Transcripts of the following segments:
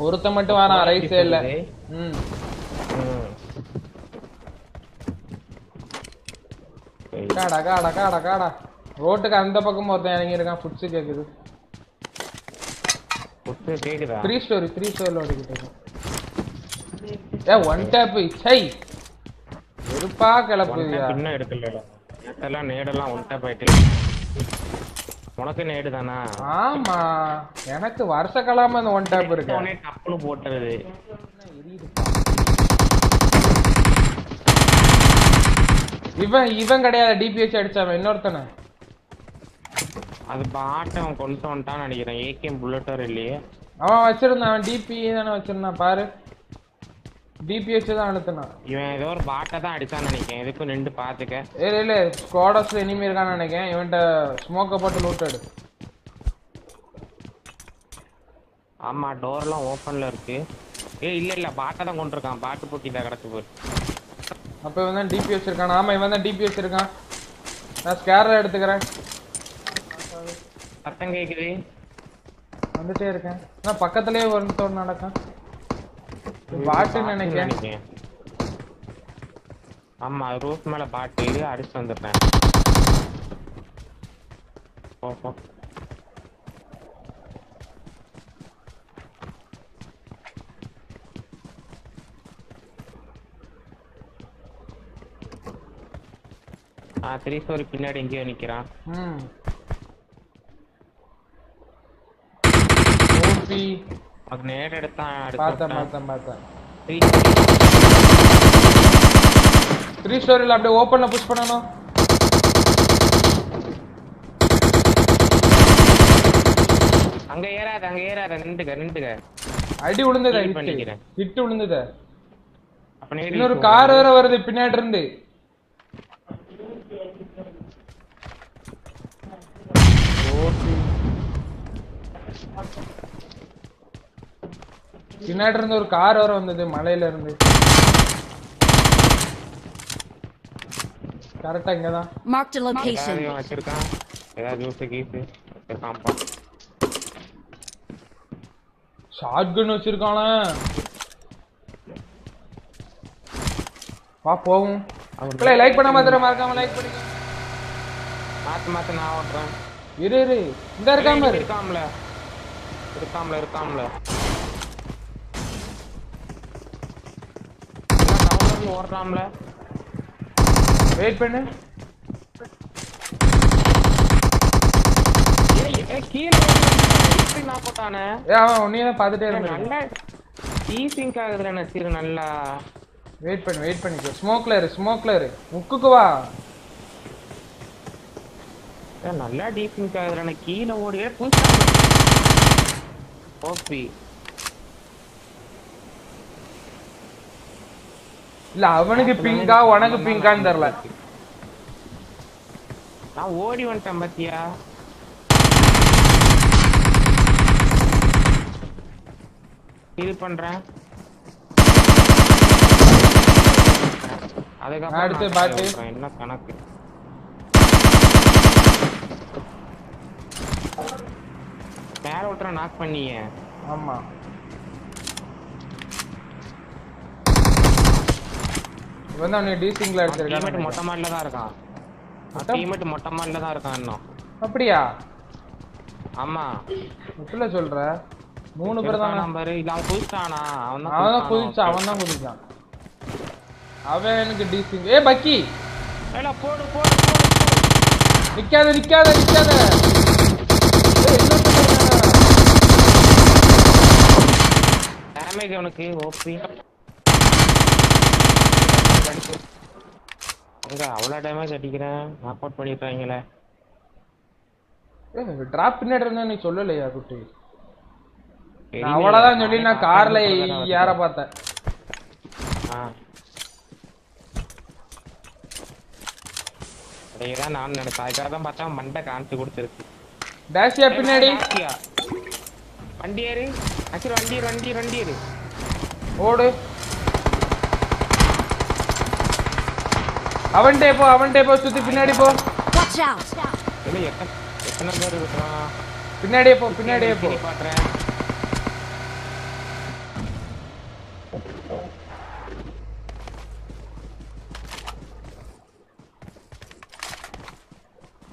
ஒருத்த மட்டும் வாரான் ரைட் சைடுல. காடா காடா காடா காடா. ரோட்டுக்கு அந்த பக்கம் ஒருத்தன் இறங்கி இருக்கான். ஃபுட்ஸ் கேக்குது. ஃபுட்ஸ் கேக்குதா? 3 ஸ்டோரில ஓடிக்கிட்டு இருக்கு. ஒன் டேப் சை. வெறுப்பா கிளப்புதியா? பின்ன எடுக்கல. நேடெல்லாம் நேடெல்லாம் ஒன் டேப் ஆயிட்டு. உனக்கு நேடு தானா? ஆமா. எனக்கு வருஷ காலமா இந்த ஒன் டேப் இருக்கு. உடனே டப்புன்னு போட்டுறது. இவன் கிடையாது டிபிஎச் அடிச்சாவன் இன்னொருத்தன. அது பாட்ட அவன் கொண்டு வந்துட்டான்னு நினைக்கிறேன். ஏகேஎம் புல்லட்டர் இல்லையே. அவன் வச்சிருந்தான். அவன் டிபி தானே வச்சிருந்தான் பாரு. டிபிஎச் தான் அழுத்தினான். இவன் ஏதோ ஒரு பாட்டை தான் அடிச்சான்னு நினைக்கிறேன். எதுக்கும் நின்று பாத்துக்க. இல்ல ஸ்குவாடஸ்ல எனிமி இருக்கான்னு நினைக்கிறேன். இவன்ட்ட ஸ்மோக்க போட்டு லூட் எடு. ஆமா டோர்லாம் ஓப்பன்ல இருக்கு. இல்ல பாட்டை தான் கொண்டு இருக்கான். பாட்டு போட்டி தான் கிடக்கு போய். அப்ப இவன் தான் டிபிஎச் இருக்கான். ஆமா இவன் தான் டிபிஎச் இருக்கான். நான் ஸ்கேரர் எடுத்துக்கிறேன். சத்தம் கேக்குது. வந்துட்டே இருக்கேன். நான் பக்கத்துலயே ஒருத்தர் நடக்கான். பாட்டுன்னு நினைக்கிறேன். ஆமா ரூஃப் மேல பாட்டு அடிச்சு வந்துட்டேன். ஓஹோ 3 ஸ்டோரி பின்னாடி எங்கேயோ நிக்கிறான். ஓபி அது நேரா எடுத்தான். பார்த்தேன் 3 ஸ்டோரில அப்படியே ஓபன்ல புஷ் பண்ணனும். அங்க ஏறாத நின்னுங்க. அடி விழுந்ததா? ஹிட் விழுந்ததா? இன்னொரு கார் வேற வருது பின்னாடி இருந்து. பின்னாடி இருந்து ஒரு கார் வர வந்தது மலையில இருந்து. கரெக்டா இங்கதான். Marked a location. வச்சிருக்கான். ஏதாவது ஜூஸ் கீஸ் காம்பா. ஷாட்கன் வச்சிருக்கானே. வா போவோம். ப்ளே லைக் பண்ண மாத்திர மறக்காம லைக் பண்ணுங்க. மாத்து நான் ஓட்றேன். இரு இந்த இருக்காமல. ஓடுறாம்ல. வெயிட் பண்ணு. கீழ நான் போட்டானே. அவன் உன்னையே பார்த்துட்டே இருந்தான். நல்லா டீசிங்க் ஆகுதுல நசீர். நல்லா வெயிட் பண்ணிக்கோ. ஸ்மோக்ல இரு. முக்குக்கு வா. நல்லா டீசிங்க் ஆகுதுல. கீழ ஓடியே ஓபி. இல்ல அவனுக்கு பிங்கா உனக்கு பிங்கான்னு தெரியல. நான் ஓடி வந்துட்டேன் பாத்தியா. இது பண்றேன். அதுக்கப்புறம் அடுத்து பாட்டு என்ன கணக்கு. மேல விட்டுற நாக் பண்ணிய. ஆமா இவன் அவனுக்கு டீசிங்ல அடிச்சிருக்கான். டீம்மேட் மொட்டை மாடில தான் இருக்கான். டீம்மேட் மொட்டை மாடில தான் இருக்கான் இன்னும். அப்படியா? ஆமா எப்பல சொல்ற? 3 பேர் தான் நம்பர். இல்ல அவன் குதிச்சானா? அவன் தான் குதிச்சான். அவன் எனக்கு டீசிங். பக்கி ஏல போடு. நிக்காத. டேமேஜ் அவனுக்கு ஓபி. அங்க அவ்வளவு டேமேஜ் அடிக்கிறேன். Knock out பண்ணிட்டாங்களே. டிராப் பின்னாடி இருந்தா நீ சொல்லலையா குட்டி? அவ்வளவுதான் சொல்லி நான் கார்ல யார பார்த்தேன். அதையதான் நான் நினைச்சேன். அதுக்காக தான் பார்த்தா மண்டை காமிச்சு கொடுத்துருக்கு. டேஷியா பின்னாடி. வண்டி ஏறு. வண்டி ஏறு. ஓடு. அவன்டே போ சுத்தி பின்னாடி போ. Watch out. இல்ல எத்தனை பேர் இருக்கான்? பின்னாடியே போ. பாக்குறேன்.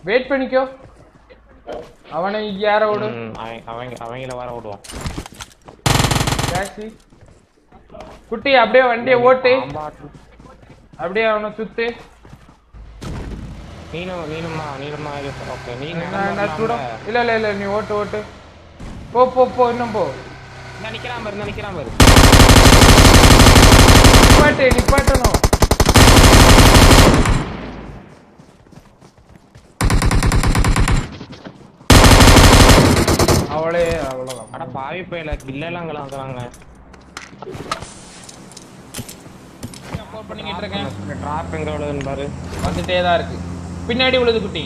வெயிட் பண்ணிக்கோ. அவனை யார விடு. அவங்கள வர விடுவோம். டாக்ஸி குட்டி அப்படியே வண்டியை ஓட்டு. அப்படியே அவனை சுத்து. நீனுமா ஓகே நீ இல்ல நீ ஓட்டு. போ இன்னும் போ. நிக்கிறான் பாரு நிப்பாட்டணும். அவ்வளவுதான். அட பாவி போயில கில்லெல்லாம் கலங்குறாங்க. அப்லோட் பண்ணிட்டு இருக்கேன். டிராப் எங்க விழுதுன்னு பாரு. வந்துட்டே தான் இருக்கு. பின்னாடி விழுது குட்டி.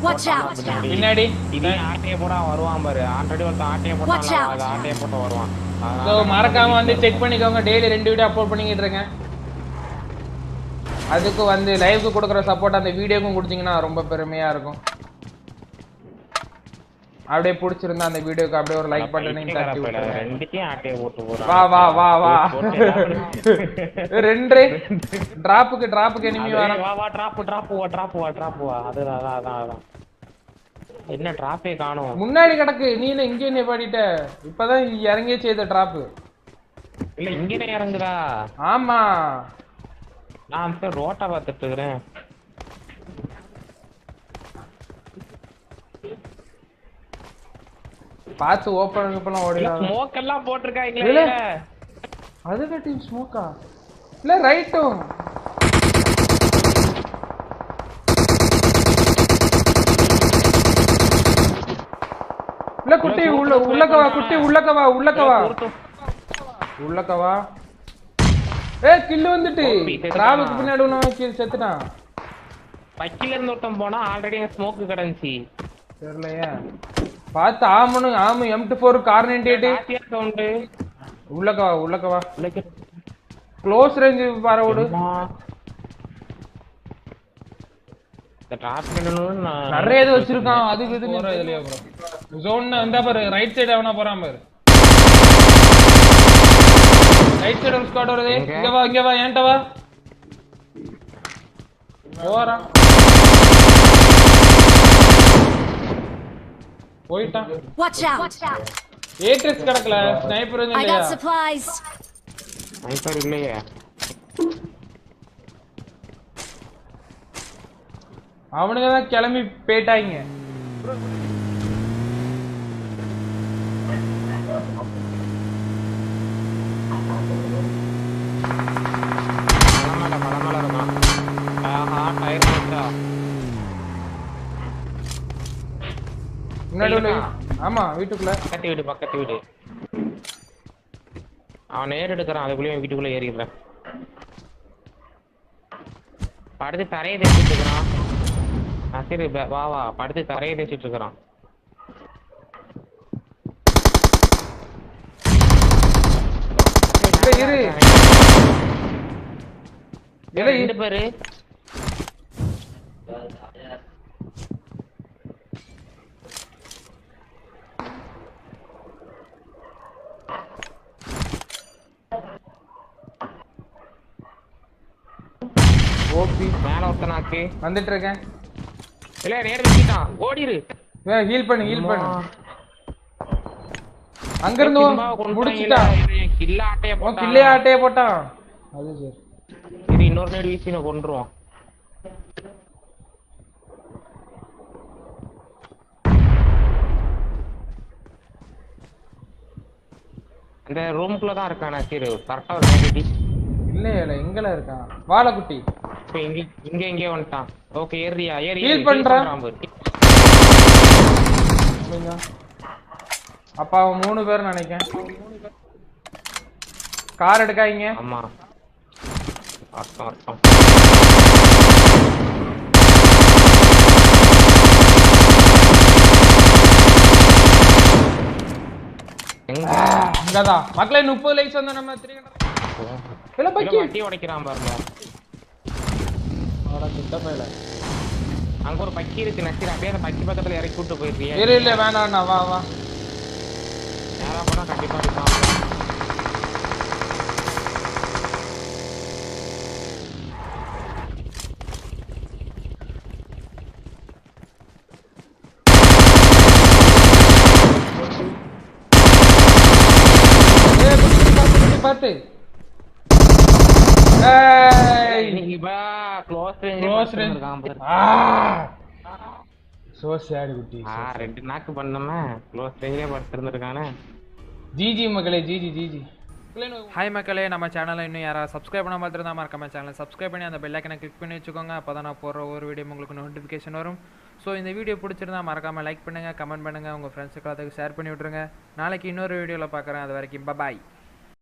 Watch out. பின்னாடி இது ஆட்டைய போட வருவான் பாரு. ஆல்ரெடி ஒரு ஆட்டைய போட்டான். அது ஆட்டைய போட்டு வருவான். சோ மறக்காம வந்து செக் பண்ணிக்கோங்க. டெய்லி 2 வீடியோ அப்லோட் பண்ணிட்டு இருக்கேன். அதுக்கு வந்து லைவ்க்கு கொடுக்குற சப்போர்ட் அந்த வீடியோக்கும் கொடுத்தீங்கன்னா ரொம்ப பெருமையா இருக்கும். அப்படியே பிடிச்சிருந்தா அந்த வீடியோக்கு அப்படியே ஒரு லைக் பட்டனையும் தட்டி விட்டுருங்க. ரெண்டுக்கே ஆட்டைய போட்டு போறான். வா 2 டிராப்புக்கு எனிமி வரான். வா டிராப் வா. அதான் என்ன டிராப்பே காணோம். முன்னாடி கிடக்கு. நீ என்ன இங்கே என்ன பாடிட்ட? இப்பதான் இறங்கியே செய்த டிராப். இல்ல இங்கனே இறங்குதா? ஆமா நான் ரோட்டா பார்த்துட்டு இருக்கேன். பாத்து ஓபன் ஓடிடலாம். ஸ்மோக் எல்லாம் போட்டுருக்காங்களே. அதுக்கு டீம் ஸ்மோக்கா? இல்ல ரைட்டும். இல்ல குட்டி உள்ளக்கவா. கில்லு வந்துட்டு. டிராவுக்கு பின்னாடி ஒண்ணு செத்துட்டான். பக்கில இருந்து ஒருத்தன் போனா ஆல்ரெடி ஸ்மோக் கிடந்துச்சு. தெரியலையே. பார்த்து ஆமனு M24 கார் 98 சவுண்ட். உள்ளக்கவா. க்ளோஸ் ரேஞ்ச் வர விடு. நிறைய இது வச்சிருக்கான். அதுக்கு இது இதுலயே ப்ரோ. ஜோன் வந்தா பாரு. ரைட் சைடு அவனா போறான் பாரு. ரைட் சைடு ஒரு ஸ்குவாட் வருது. இங்க வா ஏன்ட்ட வா. போறான். போயிட்டான். Watch out. ஏட்ரிக்ஸ் கடக்கல. Sniper I got supplies. Sniper இல்லையே. அவனுங்க தான் கிளம்பி போயிட்டாங்க. பழமலை இருக்கான். டயர் போட்டா முன்னாடி ஆமா வீட்டுக்குள்ள. பக்கத்து வீடு. அவன் நேர் எடுக்கிறான். அதுக்குள்ளேயும் வீட்டுக்குள்ள ஏறிடுறேன். படுத்து தரையை தேய்ச்சிட்டு இருக்கிறான். சரி வா படுத்து தரையை தேய்ச்சிட்டு இருக்கிறான். இரு 2 பேரு. ஓபி மேல ஒருத்தனாக்கு வந்துட்டு இருக்கேன். இல்ல நேரா வெச்சிட்டான். ஓடிரு. ஹீல் பண்ணு. அங்க இருந்து முடிச்சிட்டான். கில்ல ஆட்டைய போட்டான். அது சரி. இது இன்னொரு நேடு வீசின கொன்றுவான். அந்த ரூமுக்குள்ள தான் இருக்கானே. சரி கரெக்டா ஒரு நேடி. இல்ல எங்கல இருக்கான்? வாளக்குட்டி. இப்போ இங்க வந்துட்டான். ஓகே ஏறியா ஹீல் பண்றான். அப்பா அவன் 3 பேர் நினைக்கிறேன். கார் எடுக்காதீங்க. ஆமா அர்த்தம். இங்கதான் மக்களே 30 லைக்ஸ் வந்து நம்ம 300 வட்டி உடைக்கிறான் பாருங்க. கிட்ட போயில அங்க ஒரு பக்கி இருக்கு. நச்சிர அப்படியே அந்த பக்கி பக்கத்துல இறக்கி கூட்டு போயிருக்கியா? இல்ல வேணாண்ணா வா நேரா போனா கண்டிப்பா இருப்பான். பாத்து ஏய் இன்னைக்கு பா க்ளோஸ் க்ளோஸ் ரேஞ்ச் ரேஞ்ச் இருக்கான் பாரு. சோ சேட் குட்டி ரெண்டு நாக்கு பண்ணோமே க்ளோஸ் ரேஞ்சிலே படுத்திருந்திருக்கானே. ஜிஜி மக்களே ஜிஜி ஜிஜி. ஹாய் மக்களே, நம்ம சேனலை இன்னும் யாராவது சப்ஸ்கிரைப் பண்ண பார்த்துருந்தா மறக்காம சேனலை சப்ஸ்கிரைப் பண்ணி அந்த பெல் ஐக்கனை கிளிக் பண்ணி வச்சுக்கோங்க. அப்போ தான் நான் போடுற ஒரு வீடியோ உங்களுக்கு நோட்டிஃபிகேஷன் வரும். ஸோ இந்த வீடியோ பிடிச்சிருந்தா மறக்காமல் லைக் பண்ணுங்கள், கமெண்ட் பண்ணுங்கள், உங்கள் ஃப்ரெண்ட்ஸுக்கு எல்லாத்துக்கும் ஷேர் பண்ணி விட்ருங்க. நாளைக்கு இன்னொரு வீடியோவில் பார்க்குறேன். அது வரைக்கும் பாய்.